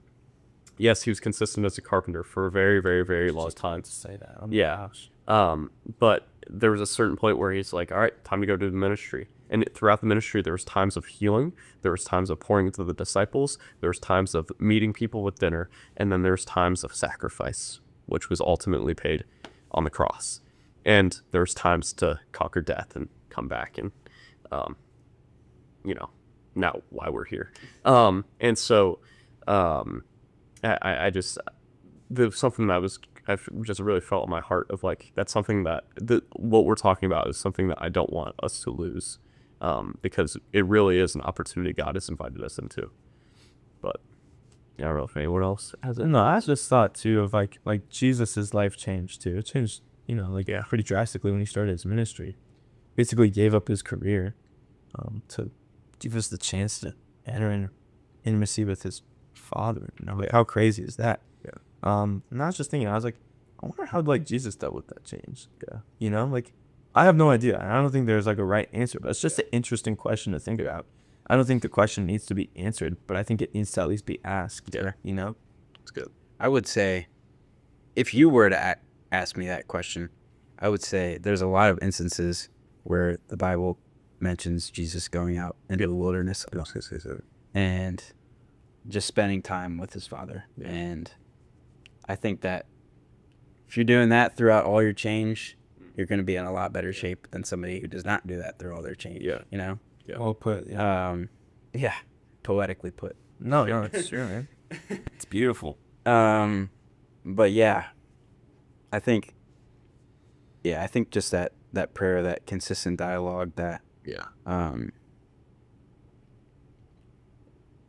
Yes, he was consistent as a carpenter for a very, very, very long time. To say that. Yeah. But there was a certain point where he's like, all right, time to go to the ministry. And throughout the ministry, there was times of healing. There was times of pouring into the disciples. There was times of meeting people with dinner. And then there's times of sacrifice, which was ultimately paid on the cross. And there's times to conquer death and come back and, now why we're here. And so, I just, there's something that I've just really felt in my heart of like, that's something that what we're talking about is something that I don't want us to lose, because it really is an opportunity God has invited us into. But yeah, I don't know if anyone else has it. No, I just thought too of like Jesus's life changed too. It changed, pretty drastically when he started his ministry. Basically gave up his career, to give us the chance to enter in intimacy with his Father. Like, how crazy is that? Yeah. And I was just thinking, I was like, I wonder how like Jesus dealt with that change. Yeah. Like, I have no idea. I don't think there's like a right answer, but it's just an interesting question to think about. I don't think the question needs to be answered, but I think it needs to at least be asked. Yeah. It's good. I would say, if you were to ask me that question, I would say there's a lot of instances where the Bible mentions Jesus going out into the wilderness and just spending time with his Father. Yeah. And I think that if you're doing that throughout all your change, you're going to be in a lot better shape than somebody who does not do that through all their change. Yeah. Yeah. Well put. Yeah. Poetically put. No, it's true, man. It's beautiful. But yeah, I think just that prayer, that consistent dialogue, that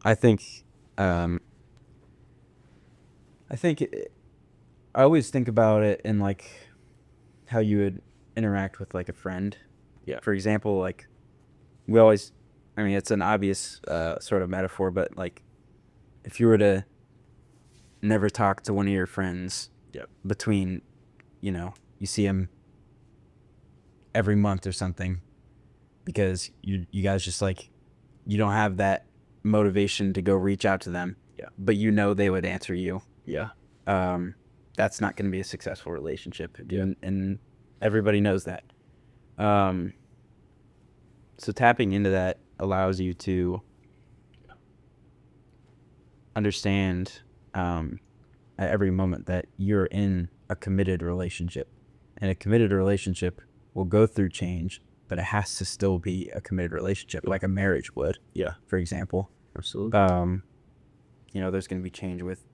I always think about it in like how you would interact with like a friend. Yeah. For example, like it's an obvious sort of metaphor, but like if you were to never talk to one of your friends between, you see him every month or something because you guys just like, you don't have that motivation to go reach out to them, but they would answer you. That's not going to be a successful relationship, and everybody knows that. So tapping into that allows you to understand at every moment that you're in a committed relationship, and a committed relationship will go through change, but it has to still be a committed relationship, like a marriage would. Yeah. For example. Absolutely. There's going to be change with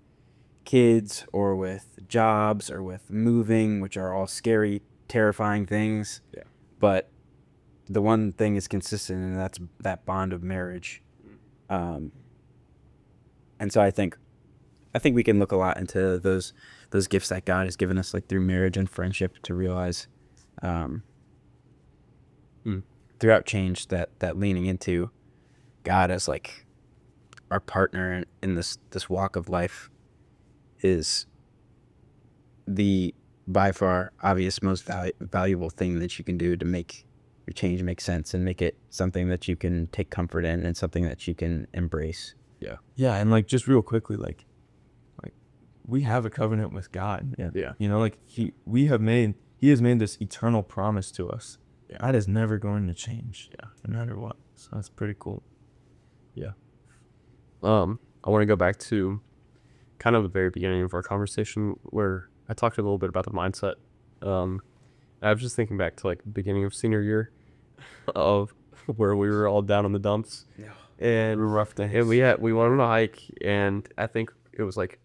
kids or with jobs or with moving, which are all scary, terrifying things. Yeah. But the one thing is consistent, and that's that bond of marriage. And so I think we can look a lot into those gifts that God has given us, like through marriage and friendship, to realize throughout change that leaning into God as like our partner in this walk of life is the by far obvious most valuable thing that you can do to make your change make sense and make it something that you can take comfort in and something that you can embrace. Yeah, and like just real quickly, like we have a covenant with God. Yeah. He He has made this eternal promise to us. Yeah. That is never going to change. Yeah. No matter what. So that's pretty cool. I want to go back to kind of the very beginning of our conversation where I talked a little bit about the mindset. I was just thinking back to like the beginning of senior year of where we were all down in the dumps. And Rough days. and we went on a hike, and I think it was like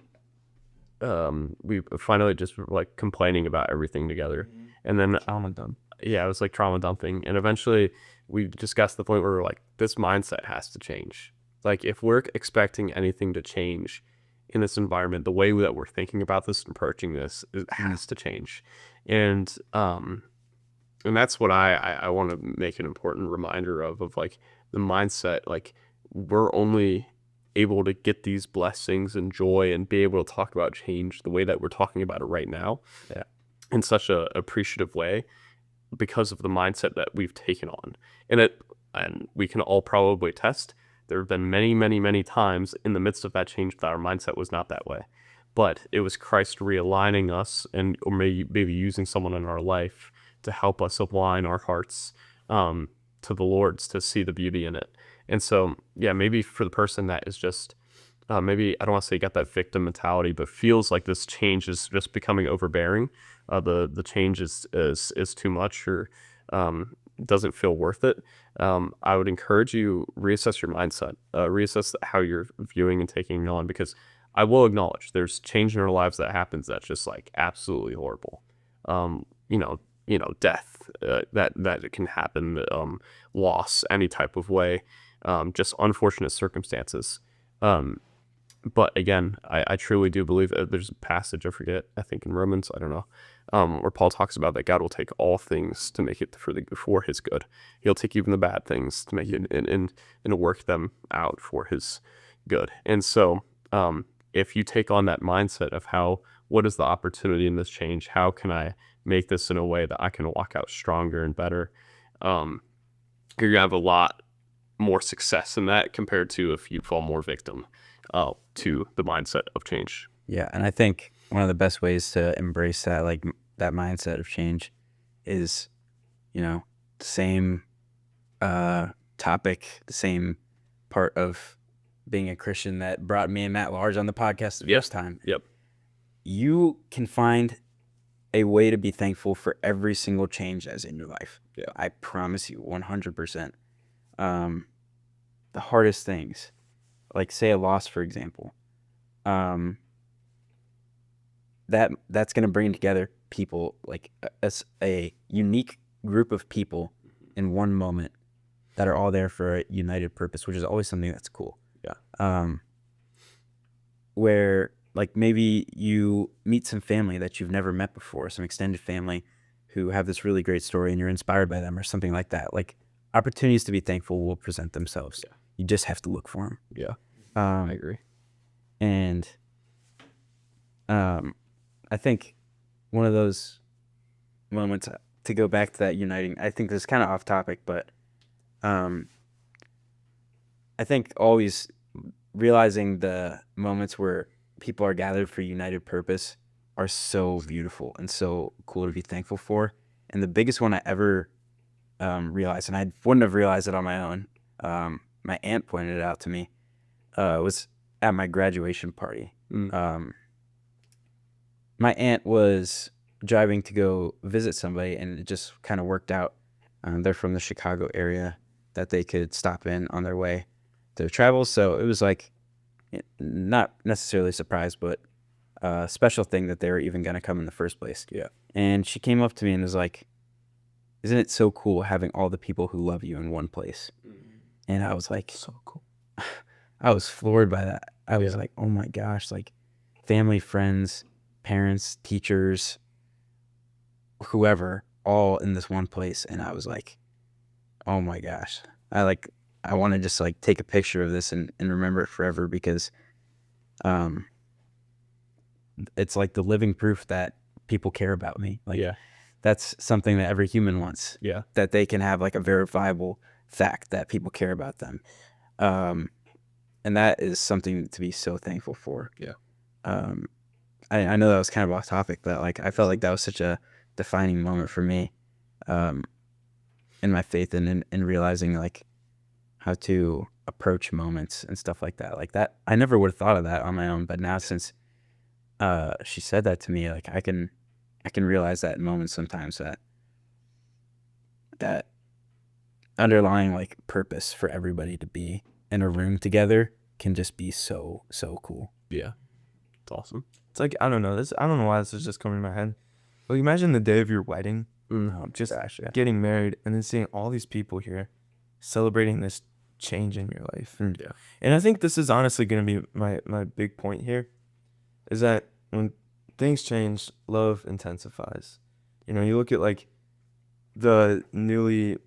we finally just were like complaining about everything together. And then I'm done. yeah, it was like trauma dumping. And eventually we just got to the point where we're like, this mindset has to change. Like if we're expecting anything to change in this environment, the way that we're thinking about this and approaching this, it has to change. And that's what I want to make an important reminder of like the mindset. Like we're only able to get these blessings and joy and be able to talk about change the way that we're talking about it right now, in such a appreciative way, because of the mindset that we've taken on. And we can all probably attest, there have been many, many, many times in the midst of that change that our mindset was not that way. But it was Christ realigning us, or maybe using someone in our life to help us align our hearts to the Lord's, to see the beauty in it. And so, yeah, maybe for the person that is just, maybe, I don't want to say got that victim mentality, but feels like this change is just becoming overbearing. The change is too much, or doesn't feel worth it. I would encourage you, reassess your mindset, reassess how you're viewing and taking it on, because I will acknowledge there's change in our lives that happens that's just like absolutely horrible. Death, that can happen, loss, any type of way, just unfortunate circumstances. But again, I truly do believe there's a passage, I think in Romans, I don't know, where Paul talks about that God will take all things to make it for his good. He'll take even the bad things to make it and work them out for his good. And so, if you take on that mindset of what is the opportunity in this change? How can I make this in a way that I can walk out stronger and better? You're gonna have a lot more success in that compared to if you fall more victim to the mindset of change. Yeah, and I think one of the best ways to embrace that, like that mindset of change, is, the same topic, the same part of being a Christian that brought me and Matt Large on the podcast the first time. Yep. You can find a way to be thankful for every single change that's in your life. Yeah. I promise you, 100%. The hardest things, like say a loss, for example, that's going to bring together people, like a unique group of people in one moment that are all there for a united purpose, which is always something that's cool. Yeah. Where like maybe you meet some family that you've never met before, some extended family who have this really great story and you're inspired by them or something like that. Like opportunities to be thankful will present themselves. Yeah. You just have to look for them. Yeah. I agree. And I think one of those moments, to go back to that uniting, I think this is kind of off topic, but I think always realizing the moments where people are gathered for united purpose are so beautiful and so cool to be thankful for. And the biggest one I ever realized, and I wouldn't have realized it on my own, my aunt pointed it out to me, was at my graduation party. My aunt was driving to go visit somebody, and it just kind of worked out. They're from the Chicago area, that they could stop in on their way to their travels. So it was like, not necessarily a surprise, but a special thing that they were even going to come in the first place. Yeah. And she came up to me and was like, isn't it so cool having all the people who love you in one place? And I was like, So cool. I was floored by that. I was like, oh my gosh, like family, friends, parents, teachers, whoever, all in this one place. And I was like, oh my gosh. I want to just like take a picture of this and remember it forever, because it's like the living proof that people care about me. Like that's something that every human wants. Yeah. That they can have like a verifiable fact that people care about them. And that is something to be so thankful for. Yeah. I know that was kind of off topic, but like I felt like that was such a defining moment for me, in my faith and in realizing like how to approach moments and stuff like that. Like that, I never would have thought of that on my own, but now since she said that to me, like I can realize that in moments sometimes that underlying like purpose for everybody to be in a room together can just be so cool. Yeah. It's awesome. It's like, I don't know why this is just coming to my head. Like, imagine the day of your wedding, just getting married, and then seeing all these people here celebrating this change in your life. Yeah. And I think this is honestly going to be my big point here, is that when things change, love intensifies. You know, you look at like the newly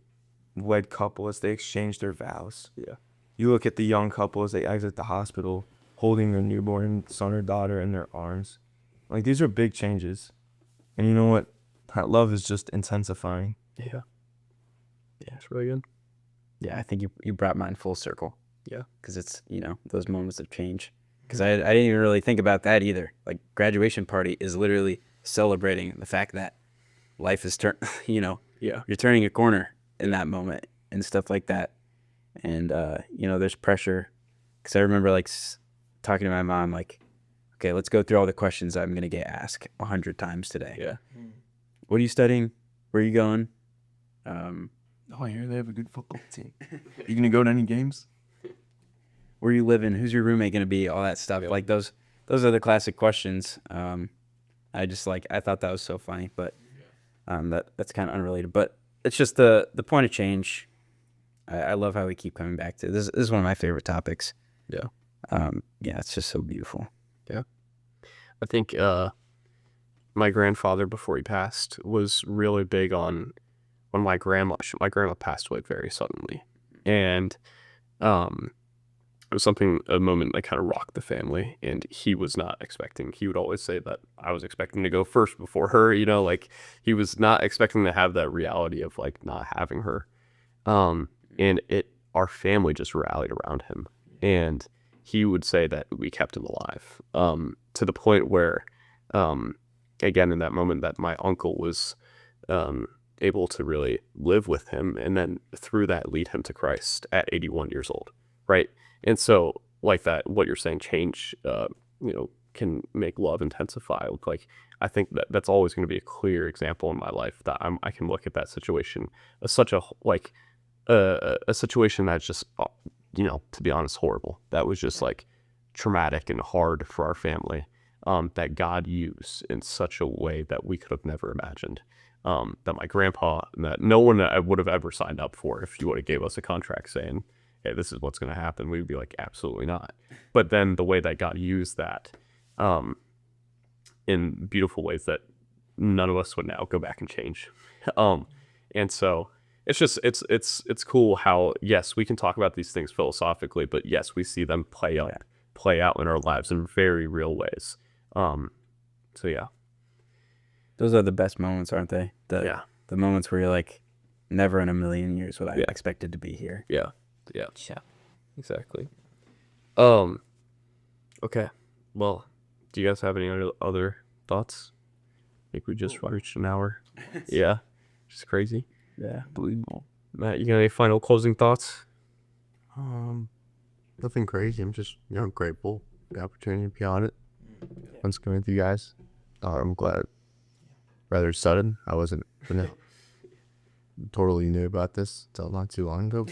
wed couple as they exchange their vows. Yeah. You look at the young couple as they exit the hospital, holding their newborn son or daughter in their arms. Like, these are big changes. And you know what? That love is just intensifying. Yeah. Yeah, it's really good. Yeah, I think you brought mine full circle. Yeah. Because it's, you know, those moments of change. Because I didn't even really think about that either. Like, graduation party is literally celebrating the fact that life is you know, Yeah. you're turning a corner in that moment and stuff like that. And, you know, there's pressure. Because I remember, like, talking to my mom, like, okay, let's go through all the questions I'm going to get asked 100 times today. Yeah. What are you studying? Where are you going? Oh, I hear they have a good football team. You going to go to any games? Where you living? Who's your roommate going to be? All that stuff. Like, those are the classic questions. I thought that was so funny, but that's kind of unrelated. But it's just the point of change. I love how we keep coming back to this. This is one of my favorite topics. Yeah. Yeah, it's just so beautiful. Yeah. I think my grandfather, before he passed, was really big on when my grandma passed away very suddenly. And it was a moment that kind of rocked the family, and he was not expecting. He would always say that I was expecting to go first before her, you know, like he was not expecting to have that reality of like not having her. And our family just rallied around him, and he would say that we kept him alive, to the point where, again, in that moment that my uncle was able to really live with him, and then through that lead him to Christ at 81 years old, right? And so, like that, what you're saying, change, you know, can make love intensify. Like, I think that's always going to be a clear example in my life that I can look at that situation as such a situation that's just, you know, to be honest, horrible. That was just like traumatic and hard for our family, that God used in such a way that we could have never imagined. That my grandpa, that no one would have ever signed up for. If you would have gave us a contract saying, hey, this is what's going to happen, we'd be like, absolutely not. But then the way that God used that in beautiful ways that none of us would now go back and change. And so it's just, it's cool how, yes, we can talk about these things philosophically, but yes, we see them play out in our lives in very real ways. So yeah. Those are the best moments, aren't they? The moments where you're like, never in a million years would I have expected to be here. Yeah. Exactly. Okay. Well, do you guys have any other thoughts? I think we just reached an hour. Yeah. Just crazy. Yeah. Unbelievable. Matt, you got any final closing thoughts? Nothing crazy. I'm just, you know, grateful for the opportunity to be on it. Once coming with you guys. I'm glad. Rather sudden. I wasn't, you know, totally new about this until not too long ago.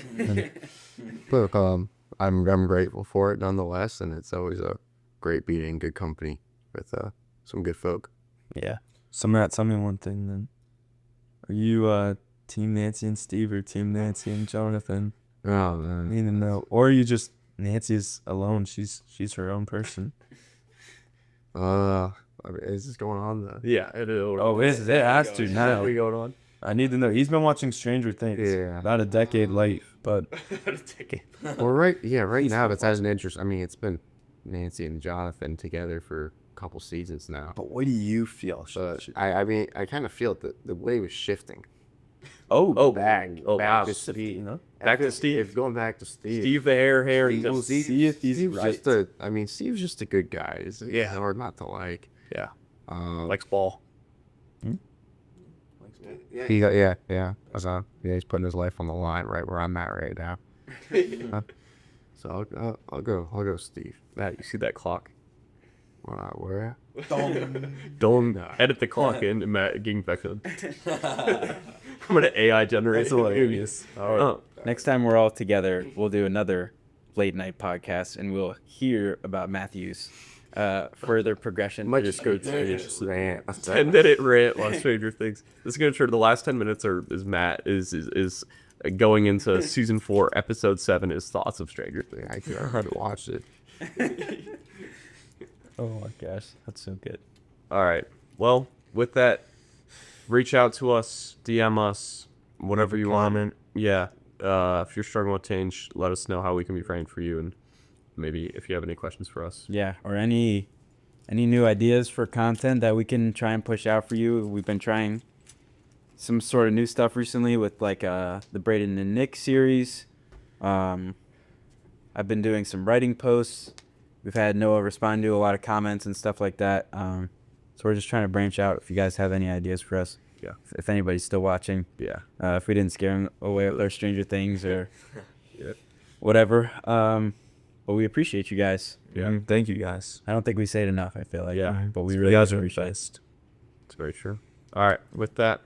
But I'm grateful for it nonetheless, and it's always a great being in good company with some good folk. Yeah. So Matt, tell me one thing then. Are you Team Nancy and Steve or Team Nancy and Jonathan? Oh I man. need to know. Or are you just Nancy is alone? She's her own person. I mean, is this going on though? Yeah, it is. Oh, it has to now. We going on? I need to know. He's been watching Stranger Things. Yeah. About a decade late, but Well, right now it has an interest. I mean, it's been Nancy and Jonathan together for a couple seasons now. but what do you feel? But I mean, I kind of feel that the way was shifting. Back to Steve. You know? Back to Steve. If going back to Steve. Steve the hair. Steve- Just, See if he's Steve's right. Steve's just a good guy. It's Yeah. hard not to like. yeah, Um, likes ball. Yeah. He's putting his life on the line right where I'm at right now. So I'll go Steve. Matt, you see that clock? Where? Don't edit the clock in and Matt getting back on. I'm gonna AI generate some movies. Oh, Next time we're all together, we'll do another late night podcast, and we'll hear about Matthew's further progression. might just go through Just rant. 10-minute rant on Stranger Things. This is gonna turn the last 10 minutes is Matt is going into season 4, episode 7. His thoughts of Stranger Things. I heard to watch it. Oh my gosh, that's so good. All right. Well, with that, reach out to us, DM us, whatever you want. Yeah. If you're struggling with change, let us know how we can be praying for you, and maybe if you have any questions for us. Yeah, or any new ideas for content that we can try and push out for you. We've been trying some sort of new stuff recently with like the Braden and Nick series. I've been doing some writing posts. We've had Noah respond to a lot of comments and stuff like that. So we're just trying to branch out. If you guys have any ideas for us, Yeah. if anybody's still watching, Yeah. if we didn't scare them away with our Stranger Things or Yeah. whatever. But we appreciate you guys. Yeah. Thank you guys. I don't think we say it enough, I feel like. Yeah. But we You really guys are the appreciate it. best. It's very true. All right. With that,